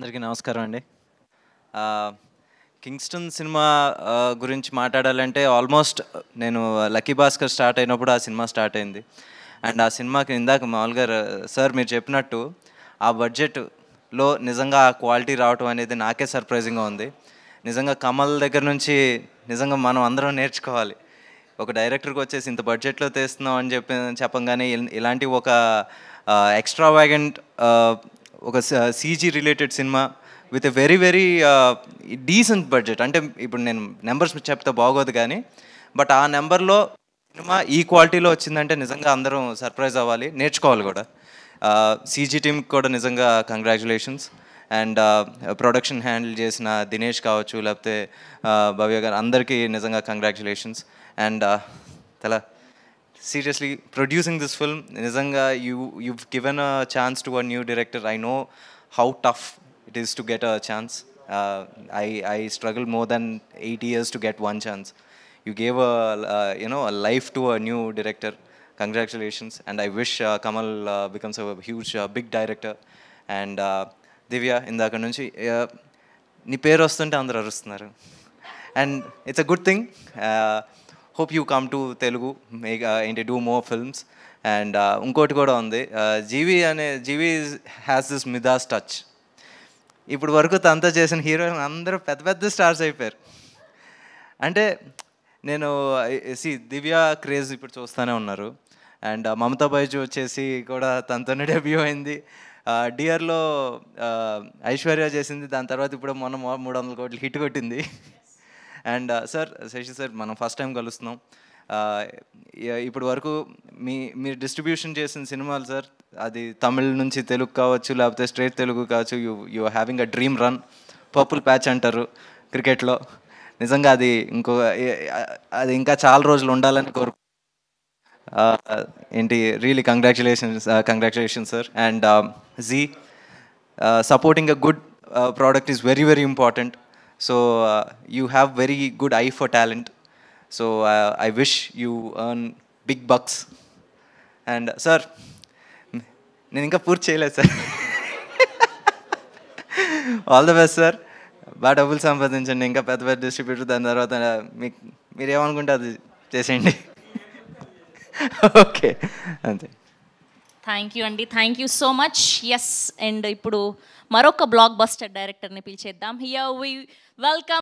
అందరికీ నమస్కారం అండి. కింగ్స్టన్ సినిమా గురించి మాట్లాడాలంటే ఆల్మోస్ట్ నేను లక్కీ భాస్కర్ స్టార్ట్ అయినప్పుడు ఆ సినిమా స్టార్ట్ అయింది. అండ్ ఆ సినిమాకి ఇందాక మామూలుగా సార్ మీరు చెప్పినట్టు ఆ బడ్జెట్లో నిజంగా ఆ క్వాలిటీ రావటం అనేది నాకే సర్ప్రైజింగ్గా ఉంది. నిజంగా కమల్ దగ్గర నుంచి నిజంగా మనం అందరం నేర్చుకోవాలి. ఒక డైరెక్టర్కి వచ్చేసి ఇంత బడ్జెట్లో తీస్తున్నాం అని చెప్పంగానే ఇలాంటి ఒక ఎక్స్ట్రావాగెంట్ ఒక CG related cinema with a very very decent budget. అంటే ఇప్పుడు నేను నెంబర్స్ చెప్తే బాగోదు కానీ బట్ ఆ నెంబర్లో సినిమా ఈ క్వాలిటీలో వచ్చిందంటే నిజంగా అందరం సర్ప్రైజ్ అవ్వాలి, నేర్చుకోవాలి కూడా. సీజీ టీమ్కి కూడా నిజంగా కంగ్రాచులేషన్స్. అండ్ ప్రొడక్షన్ హ్యాండిల్ చేసిన దినేష్ కావచ్చు, లేకపోతే భవ్య గారు, అందరికీ నిజంగా కంగ్రాచులేషన్స్. అండ్ తెల seriously producing this film, nizanga you've given a chance to a new director. I know how tough it is to get a chance. I struggled more than 8 years to get one chance. You gave a life to a new director. Congratulations. And I wish Kamal becomes a huge big director. And Divya, indaka nunchi నీ పేరు వస్తుంటే అందరూ అరుస్తున్నారు. And it's a good thing. Hope you come to Telugu, ఏంటి do more films. And ఇంకోటి కూడా ఉంది, జీవి has this మిదాస్ touch. ఇప్పుడు వరకు తనతో చేసిన హీరోయిన్ అందరూ పెద్ద పెద్ద స్టార్స్ అయిపోయారు. అంటే నేను దివ్య క్రేజ్ ఇప్పుడు చూస్తూనే ఉన్నారు. అండ్ మమతా బైజు వచ్చేసి కూడా తనతోనే డెబ్యూ అయింది. డియర్లో ఐశ్వర్య చేసింది, దాని తర్వాత ఇప్పుడు మొన్న 300 కోట్లు హిట్ కొట్టింది. అండ్ సార్, శశి సార్, మనం ఫస్ట్ టైం కలుస్తున్నాం. ఇప్పటి వరకు మీరు డిస్ట్రిబ్యూషన్ చేసిన సినిమాలు సార్, అది తమిళ్ నుంచి తెలుగు కావచ్చు, లేకపోతే స్ట్రేట్ తెలుగు కావచ్చు, you having a dream run. Purple patch అంటారు క్రికెట్లో. నిజంగా అది ఇంకా చాలా రోజులు ఉండాలని ఏంటి రియలీ కంగ్రాచులేషన్స్ సార్. అండ్ జీ, supporting a good product is very very important. So you have very good eye for talent. So I wish you earn big bucks. And sir, నేను ఇంకా పూర్తి చేయలేదు sir. All the best sir. బాగా డబ్బులు సంపాదించండి, ఇంకా పెద్ద పెద్ద డిస్ట్రిబ్యూటర్. దాని తర్వాత మీరు ఏమనుకుంటే అది చేసేయండి. ఓకే, అంతే. థ్యాంక్ యూ అండి, thank you so much. Yes, and ఇప్పుడు మరొక బ్లాక్ బస్టర్ డైరెక్టర్ని పిలిచేద్దాం. Here we welcome